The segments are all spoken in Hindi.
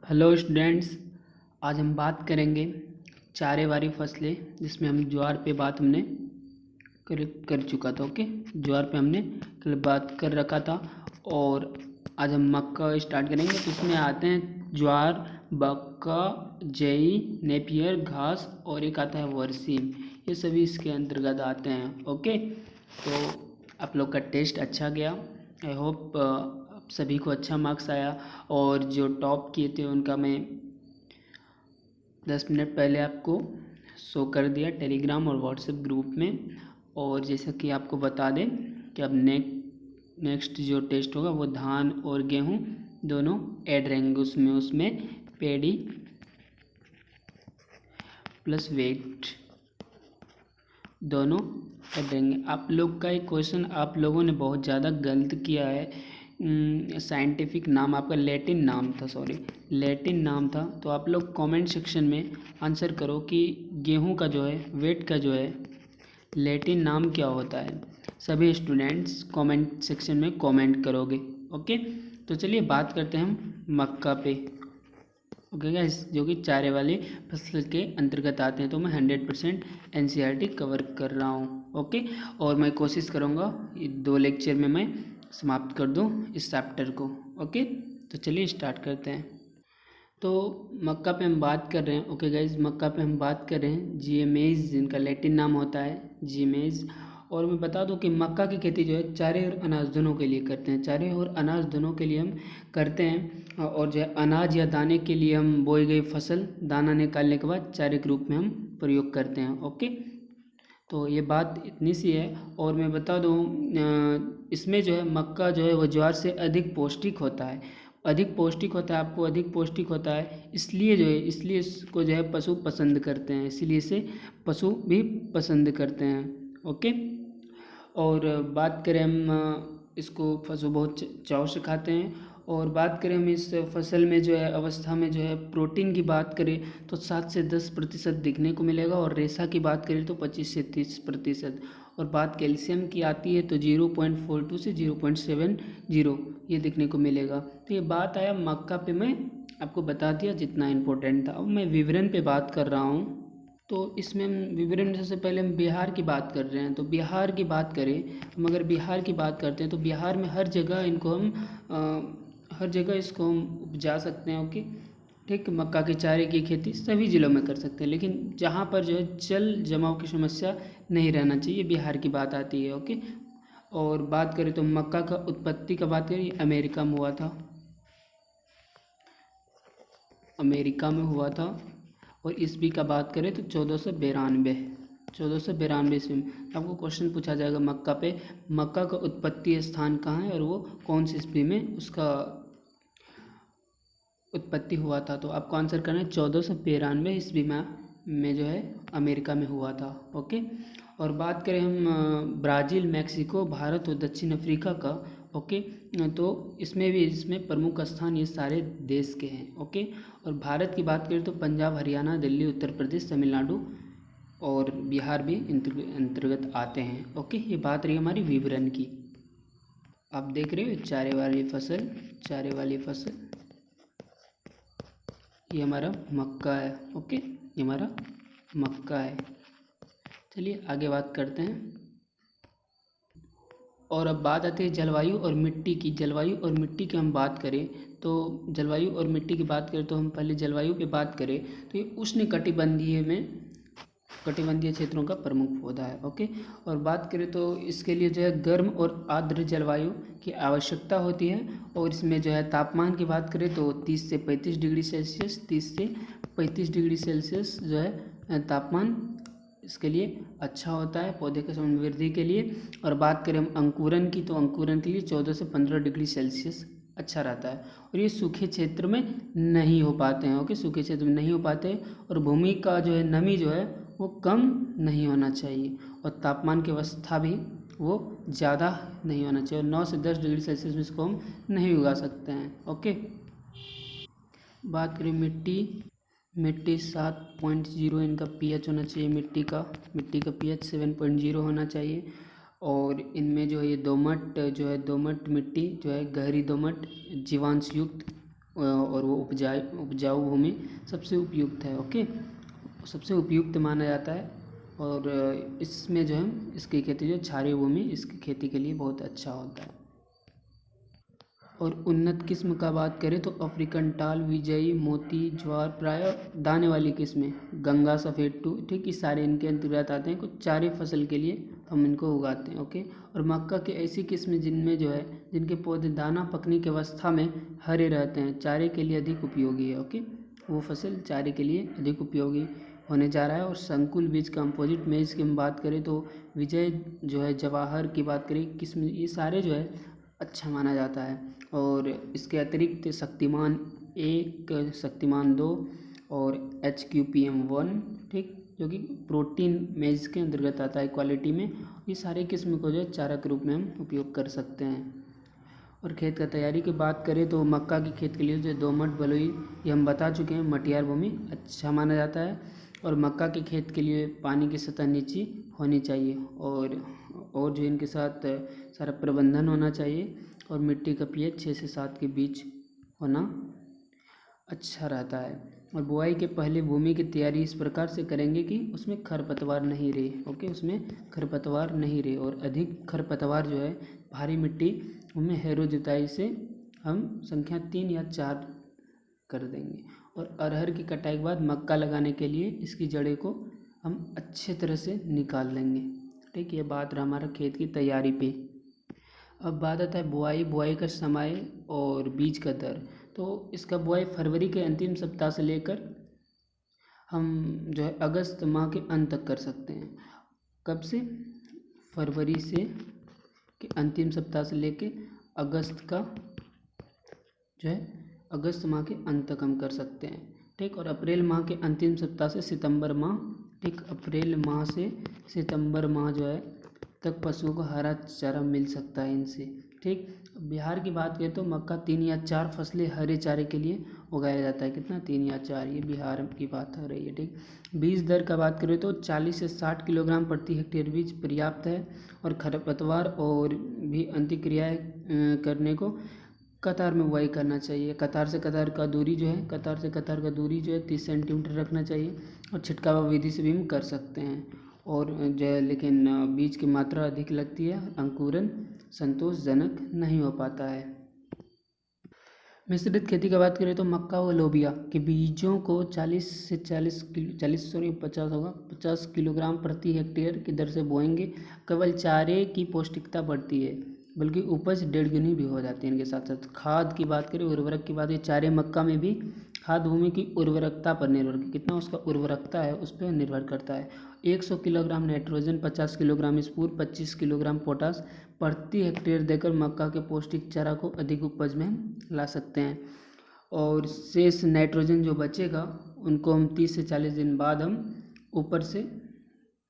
हेलो स्टूडेंट्स, आज हम बात करेंगे चारे वाली फसलें, जिसमें हम ज्वार पे बात हमने कर चुका था। ओके, ज्वार पे हमने कल बात कर रखा था और आज हम मक्का स्टार्ट करेंगे। तो इसमें आते हैं ज्वार, मक्का, जई, नेपियर घास और एक आता है वर्सीम। ये सभी इसके अंतर्गत आते हैं। ओके, तो आप लोग का टेस्ट अच्छा गया। आई होप सभी को अच्छा मार्क्स आया। और जो टॉप किए थे उनका मैं 10 मिनट पहले आपको शो कर दिया टेलीग्राम और व्हाट्सएप ग्रुप में। और जैसा कि आपको बता दें कि अब नेक्स्ट जो टेस्ट होगा वो धान और गेहूं दोनों ऐड रहेंगे उसमें पेडी प्लस वेट दोनों ऐड रहेंगे। आप लोग का एक क्वेश्चन आप लोगों ने बहुत ज़्यादा गलत किया है। साइंटिफिक नाम आपका लैटिन नाम था। तो आप लोग कमेंट सेक्शन में आंसर करो कि गेहूं का जो है वेट का जो है लैटिन नाम क्या होता है। सभी स्टूडेंट्स कमेंट सेक्शन में कमेंट करोगे। ओके, तो चलिए बात करते हैं हम मक्का पे। ओके गाइस, जो कि चारे वाली फसल के अंतर्गत आते हैं। तो मैं 100% NCERT कवर कर रहा हूँ। ओके, और मैं कोशिश करूँगा 2 लेक्चर में मैं समाप्त कर दूँ इस चैप्टर को। ओके, तो चलिए स्टार्ट करते हैं। तो मक्का पे हम बात कर रहे हैं। ओके गाइज, मक्का पे हम बात कर रहे हैं जीएमेज, जिनका लैटिन नाम होता है जीमेज। और मैं बता दूं कि मक्का की खेती जो है चारे और अनाज दोनों के लिए करते हैं। चारे और अनाज दोनों के लिए हम करते हैं। और जो है अनाज या दाने के लिए हम बोई गई फसल दाना निकालने के बाद चारे के रूप में हम प्रयोग करते हैं। ओके, तो ये बात इतनी सी है। और मैं बता दूं इसमें जो है मक्का जो है वो ज्वार से अधिक पौष्टिक होता है। आपको अधिक पौष्टिक होता है, इसलिए इसको जो है पशु पसंद करते हैं। इसीलिए इसे पशु भी पसंद करते हैं। ओके, और बात करें हम इसको पशु बहुत चाव से खाते हैं। और बात करें हम इस फसल में जो है अवस्था में जो है प्रोटीन की बात करें तो 7 से 10% दिखने को मिलेगा। और रेशा की बात करें तो 25 से 30%। और बात कैल्शियम की आती है तो 0.42 से 0.70 ये दिखने को मिलेगा। तो ये बात आया मक्का पे, मैं आपको बता दिया जितना इम्पोर्टेंट था। अब मैं विवरण पे बात कर रहा हूँ। तो इसमें हम विवरण में सबसे पहले हम बिहार की बात कर रहे हैं। तो बिहार की बात करें, हम अगर बिहार की बात करते हैं तो बिहार में हर जगह इसको हम उपजा सकते हैं। ओके, ठीक, मक्का के चारे की खेती सभी ज़िलों में कर सकते हैं, लेकिन जहाँ पर जो है जल जमाव की समस्या नहीं रहना चाहिए, बिहार की बात आती है। ओके, और बात करें तो मक्का का उत्पत्ति का बात करें अमेरिका में हुआ था। और ईस्वी का बात करें तो 1492 ईस्वी में आपको क्वेश्चन पूछा जाएगा मक्का पे, मक्का का उत्पत्ति स्थान कहाँ है और वो कौन सी ईस्वी में उसका उत्पत्ति हुआ था। तो आपको आंसर करना है 1492 ईस्वी में जो है अमेरिका में हुआ था। ओके, और बात करें हम ब्राज़ील, मैक्सिको, भारत और दक्षिण अफ्रीका का। ओके, तो इसमें प्रमुख स्थान ये सारे देश के हैं। ओके, और भारत की बात करें तो पंजाब, हरियाणा, दिल्ली, उत्तर प्रदेश, तमिलनाडु और बिहार भी अंतर्गत आते हैं। ओके, ये बात रही हमारी विवरण की। आप देख रहे हो चारे वाली फसल ये हमारा मक्का है। ओके, ये हमारा मक्का है। चलिए आगे बात करते हैं। और अब बात आती है जलवायु और मिट्टी की हम बात करें तो जलवायु और मिट्टी की बात करें तो हम पहले जलवायु पे बात करें तो ये कटिबंधीय क्षेत्रों का प्रमुख पौधा है। ओके, और बात करें तो इसके लिए जो है गर्म और आर्द्र जलवायु की आवश्यकता होती है। और इसमें जो है तापमान की बात करें तो 30 से 35 डिग्री सेल्सियस जो है तापमान इसके लिए अच्छा होता है पौधे के समृद्धि के लिए। और बात करें हम अंकुरन की तो अंकुरन के लिए 14 से 15 डिग्री सेल्सियस अच्छा रहता है। और ये सूखे क्षेत्र में नहीं हो पाते हैं। ओके, सूखे क्षेत्र में नहीं हो पाते। और भूमि का जो है नमी जो है वो कम नहीं होना चाहिए। और तापमान की अवस्था भी वो ज़्यादा नहीं होना चाहिए। और 9 से 10 डिग्री सेल्सियस में इसको हम नहीं उगा सकते हैं। ओके, बात करें मिट्टी 7.0 इनका pH होना चाहिए। मिट्टी का pH 7.0 होना चाहिए। और इनमें जो है ये दोमट मिट्टी जो है गहरी दोमट जीवांश युक्त और वो उपजाऊ भूमि सबसे उपयुक्त है। ओके, सबसे उपयुक्त माना जाता है। और इसमें जो है इसकी खेती जो क्षारीय भूमि इसकी खेती के लिए बहुत अच्छा होता है। और उन्नत किस्म का बात करें तो अफ्रीकन टाल, विजयी, मोती, ज्वार, प्राय दाने वाली किस्में, गंगा, सफ़ेद टू, ठीक, ये सारे इनके अंतर्गत आते हैं। कुछ चारे फसल के लिए हम इनको उगाते हैं। ओके, और मक्का की ऐसी किस्में जिनमें जो है जिनके पौधे दाना पकने की अवस्था में हरे रहते हैं, चारे के लिए अधिक उपयोगी है। ओके, वो फसल चारे के लिए अधिक उपयोगी होने जा रहा है। और संकुल बीज कंपोजिट मेज की हम बात करें तो विजय जो है, जवाहर की बात करें किस्म, ये सारे जो है अच्छा माना जाता है। और इसके अतिरिक्त शक्तिमान 1, शक्तिमान 2 और HQPM1, ठीक, जो कि प्रोटीन मेज के अंतर्गत आता है क्वालिटी में। ये सारे किस्म को जो है चारा के रूप में हम उपयोग कर सकते हैं। और खेत का तैयारी की बात करें तो मक्का की खेत के लिए जो दोमट, बलुई, ये हम बता चुके हैं, मटियार भूमि अच्छा माना जाता है। और मक्का के खेत के लिए पानी की सतह नीची होनी चाहिए और जो इनके साथ सारा प्रबंधन होना चाहिए। और मिट्टी का pH 6 से 7 के बीच होना अच्छा रहता है। और बुआई के पहले भूमि की तैयारी इस प्रकार से करेंगे कि उसमें खरपतवार नहीं रहे। ओके, उसमें खरपतवार नहीं रहे। और अधिक खरपतवार जो है भारी मिट्टी उनमें हैरो जुताई से हम संख्या 3 या 4 कर देंगे। और अरहर की कटाई के बाद मक्का लगाने के लिए इसकी जड़ें को हम अच्छे तरह से निकाल लेंगे। ठीक, ये बात रहा हमारा खेत की तैयारी पे। अब बात आता है बुआई का समय और बीज का दर। तो इसका बुआई फरवरी के अंतिम सप्ताह से लेकर हम जो है अगस्त माह के अंत तक कर सकते हैं। कब से? फरवरी से के अंतिम सप्ताह से लेकर अगस्त का जो है अगस्त माह के अंत तक हम कर सकते हैं। ठीक, और अप्रैल माह के अंतिम सप्ताह से सितंबर माह, ठीक, अप्रैल माह से सितंबर माह जो है तक पशुओं को हरा चारा मिल सकता है इनसे। ठीक, बिहार की बात करें तो मक्का 3 या 4 फसलें हरे चारे के लिए उगाया जाता है। कितना? 3 या 4, ये बिहार की बात हो रही है। ठीक, बीज दर का बात करें तो 40 से 60 किलोग्राम प्रति हेक्टेयर बीज पर्याप्त है। और खरपतवार और भी अंत्यक्रियाएँ करने को कतार में बुआई करना चाहिए। कतार से कतार का दूरी जो है 30 सेंटीमीटर रखना चाहिए। और छिटकाव विधि से भी हम कर सकते हैं। और जो है लेकिन बीज की मात्रा अधिक लगती है, अंकुरन संतोषजनक नहीं हो पाता है। मिश्रित खेती की बात करें तो मक्का व लोबिया के बीजों को 50 किलोग्राम प्रति हेक्टेयर की दर से बोएंगे। केवल चारे की पौष्टिकता बढ़ती है, बल्कि उपज 1.5 गुनी भी हो जाती है। इनके साथ साथ खाद की बात करें, उर्वरक की बात, ये चारे मक्का में भी खाद भूमि की उर्वरकता पर निर्भर, कितना उसका उर्वरकता है उस पर निर्भर करता है। 100 किलोग्राम नाइट्रोजन, 50 किलोग्राम स्फूर, 25 किलोग्राम पोटास प्रति हेक्टेयर देकर मक्का के पौष्टिक चारा को अधिक उपज में हम ला सकते हैं। और शेष नाइट्रोजन जो बचेगा उनको हम 30 से 40 दिन बाद हम ऊपर से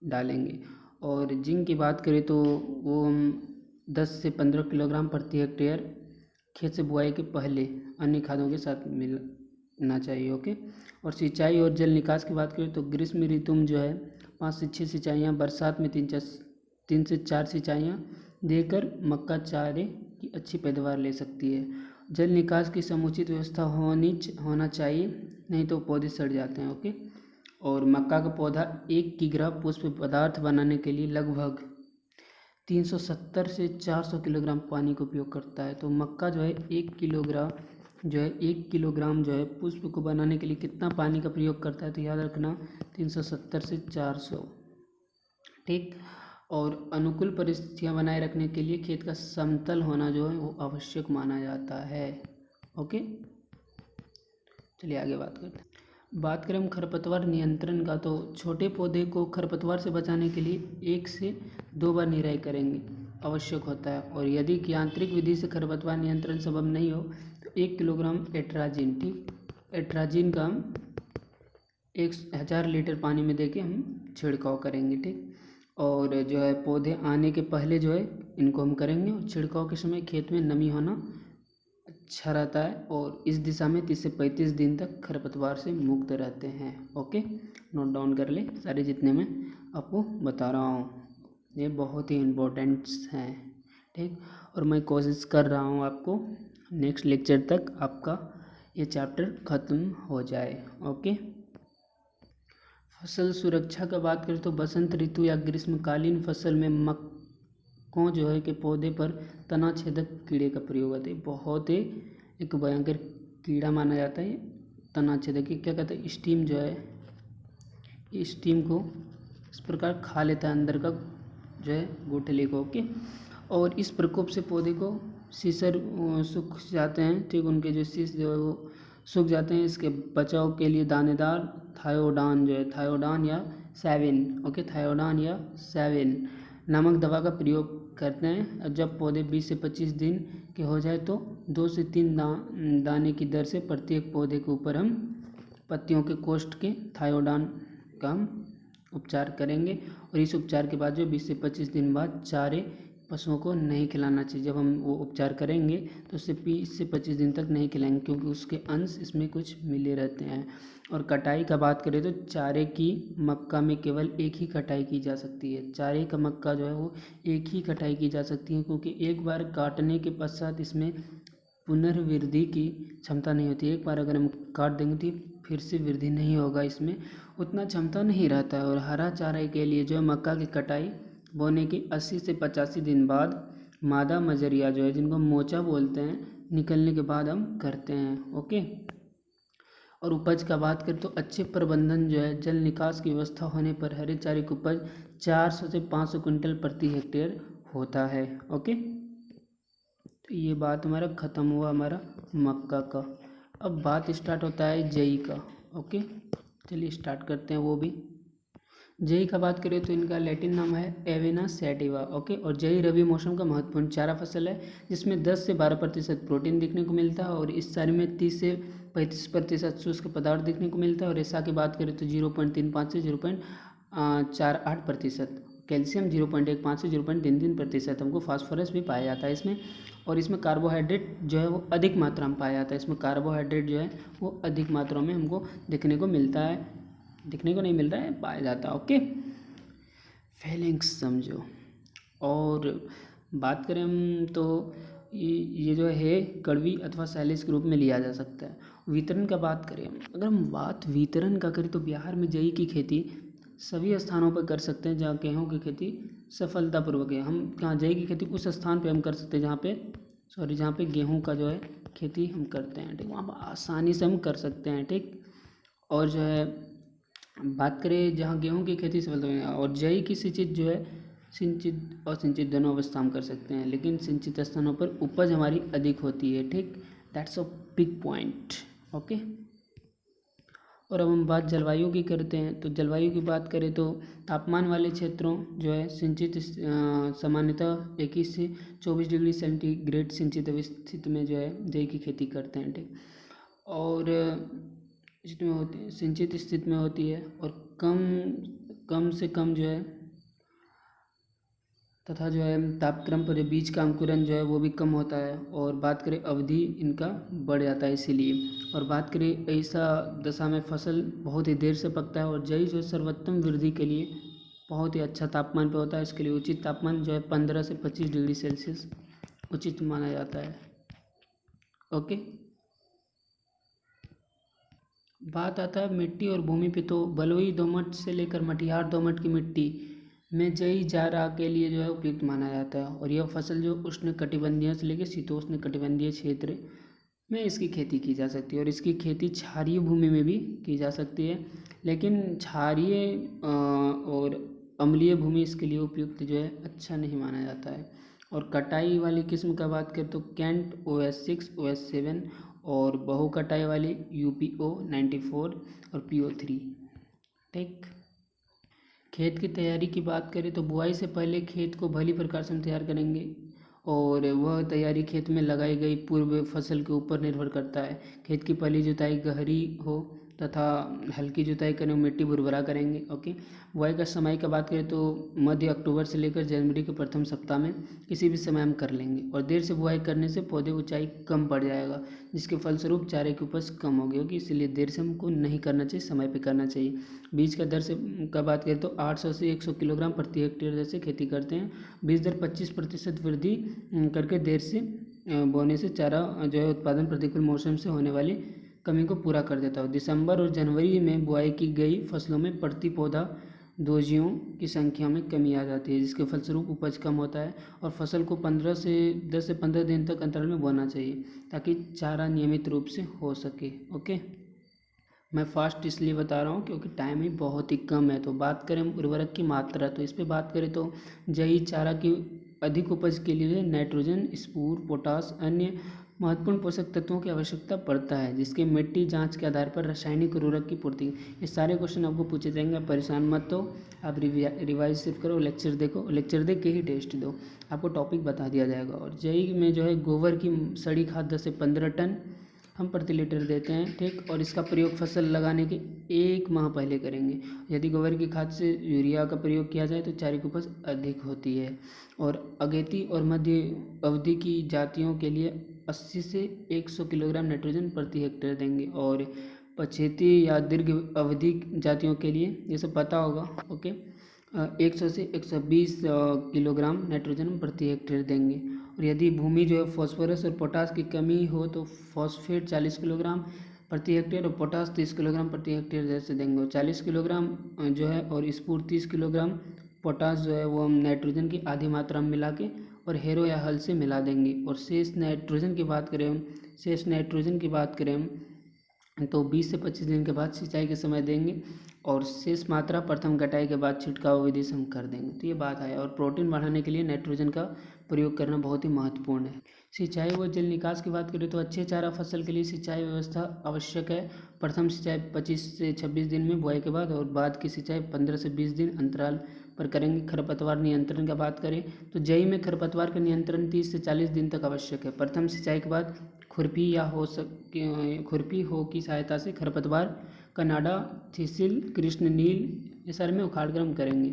डालेंगे। और जिंक की बात करें तो वो हम 10 से 15 किलोग्राम प्रति हेक्टेयर खेत से बुआई के पहले अन्य खादों के साथ मिलना चाहिए। ओके, और सिंचाई और जल निकास की बात करें तो ग्रीष्म ऋतु में जो है 5 से 6 सिंचाइयाँ, बरसात में 3 से 4 सिंचाइयाँ देकर मक्का चारे की अच्छी पैदावार ले सकती है। जल निकास की समुचित व्यवस्था होना चाहिए, नहीं तो पौधे सड़ जाते हैं। ओके, और मक्का का पौधा 1 किग्रा पुष्प पदार्थ बनाने के लिए लगभग 370 से 400 किलोग्राम पानी का उपयोग करता है। तो मक्का जो है 1 किलोग्राम जो है पुष्प को बनाने के लिए कितना पानी का प्रयोग करता है? तो याद रखना 370 से 400। ठीक, और अनुकूल परिस्थितियां बनाए रखने के लिए खेत का समतल होना जो है वो आवश्यक माना जाता है। ओके, चलिए आगे बात करते हैं। बात करें हम खरपतवार नियंत्रण का, तो छोटे पौधे को खरपतवार से बचाने के लिए 1 से 2 बार निराई करेंगे आवश्यक होता है। और यदि यांत्रिक विधि से खरपतवार नियंत्रण संभव नहीं हो तो 1 किलोग्राम एट्राजिन, ठीक, एट्राजिन का हम 1000 लीटर पानी में देके हम छिड़काव करेंगे। ठीक, और जो है पौधे आने के पहले जो है इनको हम करेंगे। और छिड़काव के समय खेत में नमी होना अच्छा रहता है। और इस दिशा में 30 से 35 दिन तक खरपतवार से मुक्त रहते हैं। ओके, नोट डाउन कर ले सारे जितने मैं आपको बता रहा हूँ, ये बहुत ही इम्पोर्टेंट्स हैं। ठीक, और मैं कोशिश कर रहा हूँ आपको नेक्स्ट लेक्चर तक आपका ये चैप्टर ख़त्म हो जाए। ओके। फसल सुरक्षा का बात करें तो बसंत ऋतु या ग्रीष्मकालीन फसल में मक्कों जो है कि पौधे पर तना छेदक कीड़े का प्रयोग होता है। बहुत ही एक भयंकर कीड़ा माना जाता है तना छेदक। क्या कहते हैं, स्टीम जो है, स्टीम को इस प्रकार खा लेता है अंदर का जो है गुठली को। ओके। और इस प्रकोप से पौधे को सीसर सूख जाते हैं, ठीक, उनके जो शीश जो है वो सूख जाते हैं। इसके बचाव के लिए दानेदार थायोडान जो है, थायोडान या सेविन, ओके, थायोडान या सेविन नामक दवा का प्रयोग करते हैं। जब पौधे 20 से 25 दिन के हो जाए तो 2 से 3 दाने की दर से प्रत्येक पौधे के ऊपर हम पत्तियों के कोष्ठ के थायोडान का हम उपचार करेंगे। और इस उपचार के बाद जो 20 से 25 दिन बाद चारे पशुओं को नहीं खिलाना चाहिए। जब हम वो उपचार करेंगे तो उससे 20 से 25 दिन तक नहीं खिलाएंगे, क्योंकि उसके अंश इसमें कुछ मिले रहते हैं। और कटाई का बात करें तो चारे की मक्का में केवल एक ही कटाई की जा सकती है। चारे का मक्का जो है वो एक ही कटाई की जा सकती है, क्योंकि एक बार काटने के पश्चात इसमें पुनर्वृद्धि की क्षमता नहीं होती। एक बार अगर हम काट देंगे तो फिर से वृद्धि नहीं होगा, इसमें उतना क्षमता नहीं रहता है। और हरा चारे के लिए जो है मक्का की कटाई बोने के 80 से 85 दिन बाद मादा मजरिया जो है, जिनको मोचा बोलते हैं, निकलने के बाद हम करते हैं। ओके। और उपज का बात करें तो अच्छे प्रबंधन जो है, जल निकास की व्यवस्था होने पर हरे चारे की उपज 400 से 500 क्विंटल प्रति हेक्टेयर होता है। ओके। तो ये बात हमारा ख़त्म हुआ हमारा मक्का का। अब बात स्टार्ट होता है जई का। ओके, चलिए स्टार्ट करते हैं वो भी। जई का बात करें तो इनका लैटिन नाम है एवेना सैटिवा। ओके। और जई रबी मौसम का महत्वपूर्ण चारा फसल है, जिसमें 10 से 12% प्रोटीन देखने को मिलता है और इस चारे में 30 से 35% शुष्क पदार्थ देखने को मिलता है। और रेशा की बात करें तो 0.35 से 0.48%, कैल्शियम 0.15 से 0.33% हमको फास्फोरस भी पाया जाता है इसमें। और इसमें कार्बोहाइड्रेट जो है वो अधिक मात्रा में पाया जाता है। इसमें कार्बोहाइड्रेट जो है वो अधिक मात्रा में हमको देखने को मिलता है, दिखने को नहीं मिल रहा है, पाया जाता है। ओके, फीलिंग्स समझो। और बात करें हम तो ये जो है कड़वी अथवा सैलिस के रूप में लिया जा सकता है। वितरण का बात करें, अगर हम बात वितरण का करें तो बिहार में जई की खेती सभी स्थानों पर कर सकते हैं जहाँ गेहूँ की खेती सफलतापूर्वक है। हम कहाँ जई की खेती उस स्थान पे हम कर सकते हैं जहाँ पे गेहूँ का जो है खेती हम करते हैं, ठीक, वहाँ पर आसानी से हम कर सकते हैं, ठीक। और जो है बात करें जहाँ गेहूँ की खेती सफल हो, और जई की सिंचित जो है सिंचित और सिंचित दोनों अवस्था हम कर सकते हैं, लेकिन सिंचित स्थानों पर उपज हमारी अधिक होती है, ठीक। That's a big point. Okay. और अब हम बात जलवायु की करते हैं, तो जलवायु की बात करें तो तापमान वाले क्षेत्रों जो है सिंचित सामान्यतः 21 से 24 डिग्री सेंटीग्रेड सिंचित स्थिति में जो है जई की खेती करते हैं, ठीक। और इसमें होती है सिंचित स्थिति में होती है, और कम से कम जो है तथा जो है तापक्रम पर बीज का अंकुरन जो है वो भी कम होता है। और बात करें अवधि इनका बढ़ जाता है इसीलिए। और बात करें ऐसा दशा में फसल बहुत ही देर से पकता है। और जई जो सर्वोत्तम वृद्धि के लिए बहुत ही अच्छा तापमान पे होता है। इसके लिए उचित तापमान जो है 15 से 25 डिग्री सेल्सियस उचित माना जाता है। ओके। बात आता है मिट्टी और भूमि पे, तो बलुई दोमट से लेकर मटियार दोमट की मिट्टी में जई जारा के लिए जो है उपयुक्त माना जाता है। और यह फसल जो उष्ण कटिबंधीय से लेकर शीतोष्ण कटिबंधीय क्षेत्र में इसकी खेती की जा सकती है। और इसकी खेती क्षारीय भूमि में भी की जा सकती है, लेकिन क्षारीय और अम्लीय भूमि इसके लिए उपयुक्त जो है अच्छा नहीं माना जाता है। और कटाई वाली किस्म का बात करें तो कैंट OS6 OS7 और बहु कटाई वाली UPO 94 और PO3, ठीक। खेत की तैयारी की बात करें तो बुआई से पहले खेत को भली प्रकार से हम तैयार करेंगे, और वह तैयारी खेत में लगाई गई पूर्व फसल के ऊपर निर्भर करता है। खेत की पहली जुताई गहरी हो तथा हल्की जुताई करें, मिट्टी भुरभुरा करेंगे। ओके। बुआई का समय का बात करें तो मध्य अक्टूबर से लेकर जनवरी के प्रथम सप्ताह में किसी भी समय हम कर लेंगे। और देर से बुआई करने से पौधे ऊंचाई कम पड़ जाएगा, जिसके फलस्वरूप चारे की उपज कम होगी, इसलिए देर से हमको नहीं करना चाहिए, समय पे करना चाहिए। बीज का दर से का बात करें तो 800 से 100 किलोग्राम प्रति हेक्टेयर दर से खेती करते हैं। बीज दर 25% वृद्धि करके देर से बोने से चारा जो है उत्पादन प्रतिकूल मौसम से होने वाली कमी को पूरा कर देता है। दिसंबर और जनवरी में बुआई की गई फसलों में प्रति पौधा दोजियों की संख्या में कमी आ जाती है, जिसके फलस्वरूप उपज कम होता है और फसल को 10 से 15 दिन तक अंतराल में बोना चाहिए ताकि चारा नियमित रूप से हो सके। ओके, मैं फास्ट इसलिए बता रहा हूँ क्योंकि टाइम ही बहुत ही कम है। तो बात करें उर्वरक की मात्रा, तो इस पर बात करें तो जई चारा की अधिक उपज के लिए नाइट्रोजन, स्फूर, पोटास, अन्य महत्वपूर्ण पोषक तत्वों की आवश्यकता पड़ता है, जिसके मिट्टी जांच के आधार पर रासायनिक उर्वरक की पूर्ति। ये सारे क्वेश्चन आपको पूछे जाएंगे, परेशान मत हो। आप रिवाइज सिर्फ करो, लेक्चर देखो, लेक्चर देख के ही टेस्ट दो, आपको टॉपिक बता दिया जाएगा। और जई में जो है गोबर की सड़ी खाद 10 से 15 टन हम प्रति लीटर देते हैं, ठीक। और इसका प्रयोग फसल लगाने के 1 माह पहले करेंगे। यदि गोबर की खाद से यूरिया का प्रयोग किया जाए तो चारे की उपज अधिक होती है। और अगेती और मध्य अवधि की जातियों के लिए 80 से 100 किलोग्राम नाइट्रोजन प्रति हेक्टेयर देंगे, और पछेती या दीर्घ अवधि जातियों के लिए ये सब पता होगा। ओके, 100 से 120 किलोग्राम नाइट्रोजन प्रति हेक्टेयर देंगे। और यदि भूमि जो है फॉस्फोरस और पोटास की कमी हो तो फॉस्फेट 40 किलोग्राम प्रति हेक्टेयर और पोटास 30 किलोग्राम प्रति हेक्टेयर जैसे देंगे। और 40 किलोग्राम जो है और स्फूर 30 किलोग्राम पोटास जो है वो हम नाइट्रोजन की आधी मात्रा में मिला के और हेरो या हल से मिला देंगे। और शेष नाइट्रोजन की बात करें हम तो 20 से 25 दिन के बाद सिंचाई के समय देंगे, और शेष मात्रा प्रथम कटाई के बाद छिड़काव विधि से हम कर देंगे। तो ये बात है। और प्रोटीन बढ़ाने के लिए नाइट्रोजन का प्रयोग करना बहुत ही महत्वपूर्ण है। सिंचाई व जल निकास की बात करें तो अच्छे चारा फसल के लिए सिंचाई व्यवस्था आवश्यक है। प्रथम सिंचाई 25 से 26 दिन में बुआई के बाद, और बाद की सिंचाई 15 से 20 दिन अंतराल पर करेंगे। खरपतवार नियंत्रण का बात करें तो जई में खरपतवार का नियंत्रण 30 से 40 दिन तक आवश्यक है। प्रथम सिंचाई के बाद खुरपी हो की सहायता से खरपतवार कनाडा, थिसिल, कृष्ण नील ये सारे में उखाड़ कर हम करेंगे।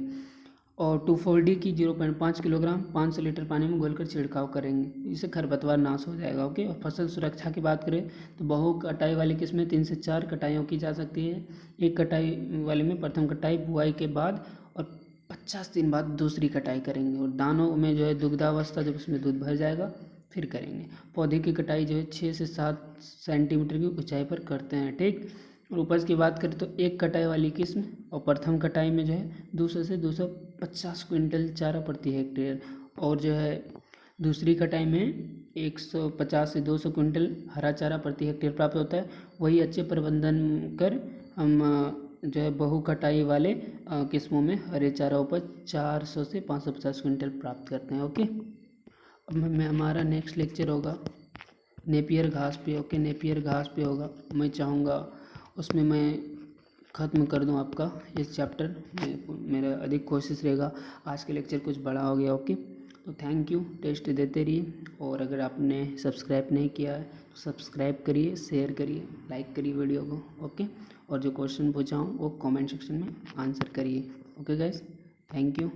और 2,4-D की 0.5 किलोग्राम 500 लीटर पानी में घोलकर छिड़काव करेंगे, इससे खरपतवार नाश हो जाएगा। ओके, और फसल सुरक्षा की बात करें तो बहु कटाई वाली किस्में 3 से 4 कटाइयों की जा सकती है। एक कटाई वाले में प्रथम कटाई बुआई के बाद और 50 दिन बाद दूसरी कटाई करेंगे। और दानों में जो है दुग्धावस्था जब उसमें दूध भर जाएगा फिर करेंगे। पौधे की कटाई जो है 6 से 7 सेंटीमीटर की ऊंचाई पर करते हैं, ठीक। और उपज की बात करें तो एक कटाई वाली किस्म और प्रथम कटाई में जो है 200 से 250 क्विंटल चारा प्रति हेक्टेयर, और जो है दूसरी कटाई में 150 से 200 क्विंटल हरा चारा प्रति हेक्टेयर प्राप्त होता है। वही अच्छे प्रबंधन कर हम जो है बहु कटाई वाले किस्मों में हरे चारा उपज 400 से 550 क्विंटल प्राप्त करते हैं। ओके, अब मैं हमारा नेक्स्ट लेक्चर होगा नेपियर घास पे। ओके, नेपियर घास पे होगा। मैं चाहूँगा उसमें मैं ख़त्म कर दूं आपका ये चैप्टर। मेरा अधिक कोशिश रहेगा। आज के लेक्चर कुछ बड़ा हो गया। ओके, तो थैंक यू, टेस्ट देते रहिए। और अगर आपने सब्सक्राइब नहीं किया है तो सब्सक्राइब करिए, शेयर करिए, लाइक करिए वीडियो को। ओके, और जो क्वेश्चन पूछा हूँ वो कमेंट सेक्शन में आंसर करिए। Okay guys, thank you.